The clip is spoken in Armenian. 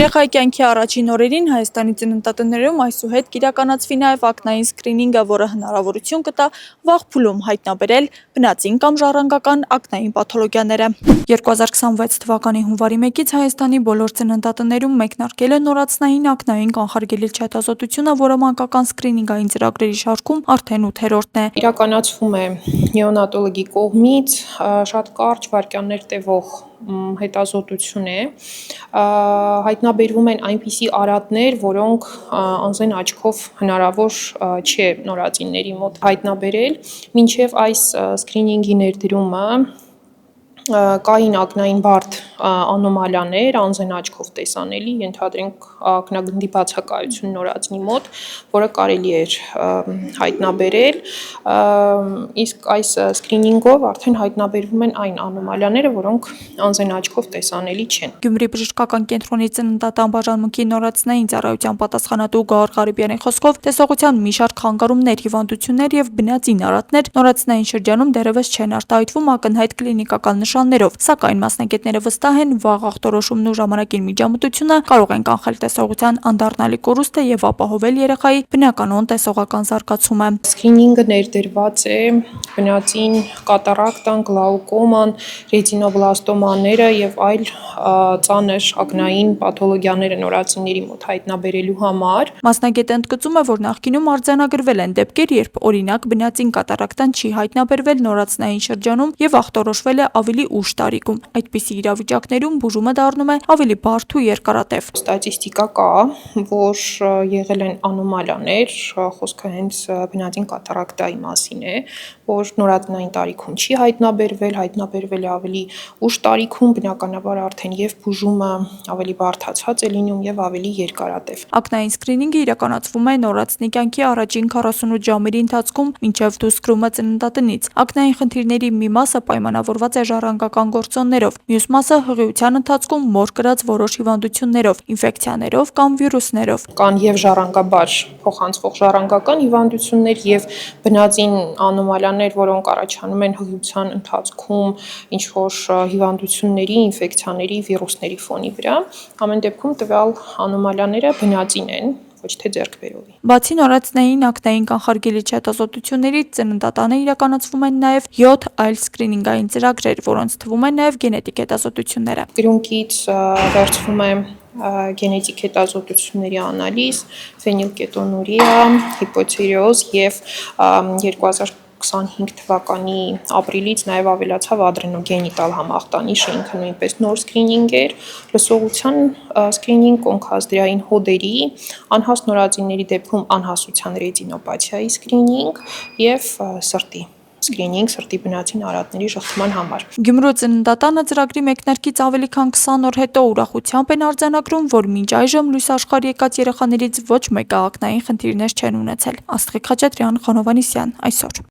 Երեխայի կյանքի առաջին օրերին Հայաստանի ծննդատներում այսուհետ կիրականացվի նաև ակնային սկրինինգը, որը հնարավորություն կտա վաղ փուլում հայտնաբերել բնածին կամ ժառանգական ակնային պաթոլոգիաները։ 2026 թվականի հունվարի 1-ից Հայաստանի բոլոր ծննդատներում մեկնարկել է նորածնային ակնային կանխարգելիչ հետազոտությունը, որը մանկական սկրինինգային ծրագրերի շարքում արդեն 8-րդն է։ Իրականացվում է նեոնատոլոգի կողմից շատ կարճ վայրկյաններ տևող հետազոտություն է, հայտնաբերվում են այնպիսի արատներ, որոնք անզեն աչքով հնարավոր չէ նորածինների մոտ հայտնաբերել, մինչև այս սկրինինգի ներդրումը կային ակնային բարդ անոմալիաներ, անզեն աչքով տեսանելի, ենթադրենք ակնագնդի բացակայություն նորածնի մոտ, որը կարելի էր հայտնաբերել, իսկ այս սկրինինգով արդեն հայտնաբերվում են այն անոմալիաները, որոնք անզեն աչքով տեսանելի չեն։ Գյումրի բժշկական կենտրոնի ծննդատան բաժանմունքի նորածնային ծառայության պատասխանատու Գոհար Ղարիբյանի խոսքով, տեսողության մի շարք խանգարումներ, հիվանդություններ եւ բնածին արատներ նորածնային շրջանում դեռևս չեն արտահայտվում ակնհայտ կլինիկական նշաններով, սակայն մասնագետները վստահ են, վաղ ախտորոշումն ու ժամանակին միջամտությունը կարող են կանխել տեսողության անդառնալի կորուստը եւ ապահովել երեխայի բնականon տեսողական զարգացումը։ Սկրինինգը ներդրված է բնածին կատարակտան, գլաուկոման, ռետինոբլաստոմաները եւ այլ ծանր ակնային պաթոլոգիաները նորածինների մոտ հայտնաբերելու համար։ Մասնագետը ընդգծում է, որ նախկինում արձանագրվել են դեպքեր, երբ օրինակ բնածին կատարակտան չի հայտնաբերվել նորածնային շրջանում եւ ախտորոշվել է ավելի ուշ տարիքում։ Այդպիսի իրավիճակներում բուժումը դառնում է ավելի բարդ ու երկարատև։ Ստատիստիկա կա, որ եղել են անոմալիաներ, խոսքը հենց բնածին կատարակտայի մասին է, որ նորածնային տարիքում չի հայտնաբերվել է ավելի ուշ տարիքում, բնականաբար արդեն եւ բուժումը ավելի բարդացած է լինում եւ ավելի երկարատև։ Ակնային սկրինինգը իրականացվում է նորածնի կյանքի առաջին 48 ժամերի ընթացքում մինչև դուսկրումը ծննդատնից։ Ակնային խնդիրների մի մասը պայմանավորված է ժառանգական գործոններով, մյուս մասը հղիության ընթացքում մոր կրած որոշ հիվանդություններով, ինֆեկցիաներով կամ վիրուսներով։ Կան եւ ժառանգաբար փոխանցվող ժառանգական հիվանդություններ եւ բնածին անոմալիաներ, որոնք առաջանում են հղիության ընթացքում ինչ որ հիվանդությունների, ինֆեկցիաների, վիրուսների ֆոնի վրա։ Ամեն դեպքում տվյալ անոմալիաները բնածին են, ոչ թե ձեռքբերովի։ Բացի նորածնային ակնային կանխարգելիչ հետազոտություններից ծննդատանը իրականացվում են նաև 7 այլ սկրինինգային ծրագրեր, որոնց թվում են նաև գենետիկ հետազոտությունները։ Կրունկից վերցվում է գենետիկ հետազոտությունների անալիզ, ֆենիլկետոնուրիա, հիպոթիրեոզ եւ 2025 թվականի ապրիլից նաև ավելացավ ադրենոգենիտալ համախտանիշը, ինքը նույնպես նոր սկրինինգ էր, լսողության սկրինինգ, կոնքազդրային հոդերի, անհաս նորածինների դեպքում անհասության ռետինոպաթիայի սկրինինգ եւ սրտի սկրինինգ սրտի բնածին արատների շղթման համար։ Գյումրու ծննդատանը ծրագրի մեկնարկից ավելի քան 20 օր հետո ուրախությամբ են արձանագրում, որ մինչ այժմ լույս աշխարհ եկած երեխաներից ոչ մեկը ակնային խնդիրներ չեն ունեցել։ Աստղիկ Խաչատրյան, Խանովանիսյան, այսօր։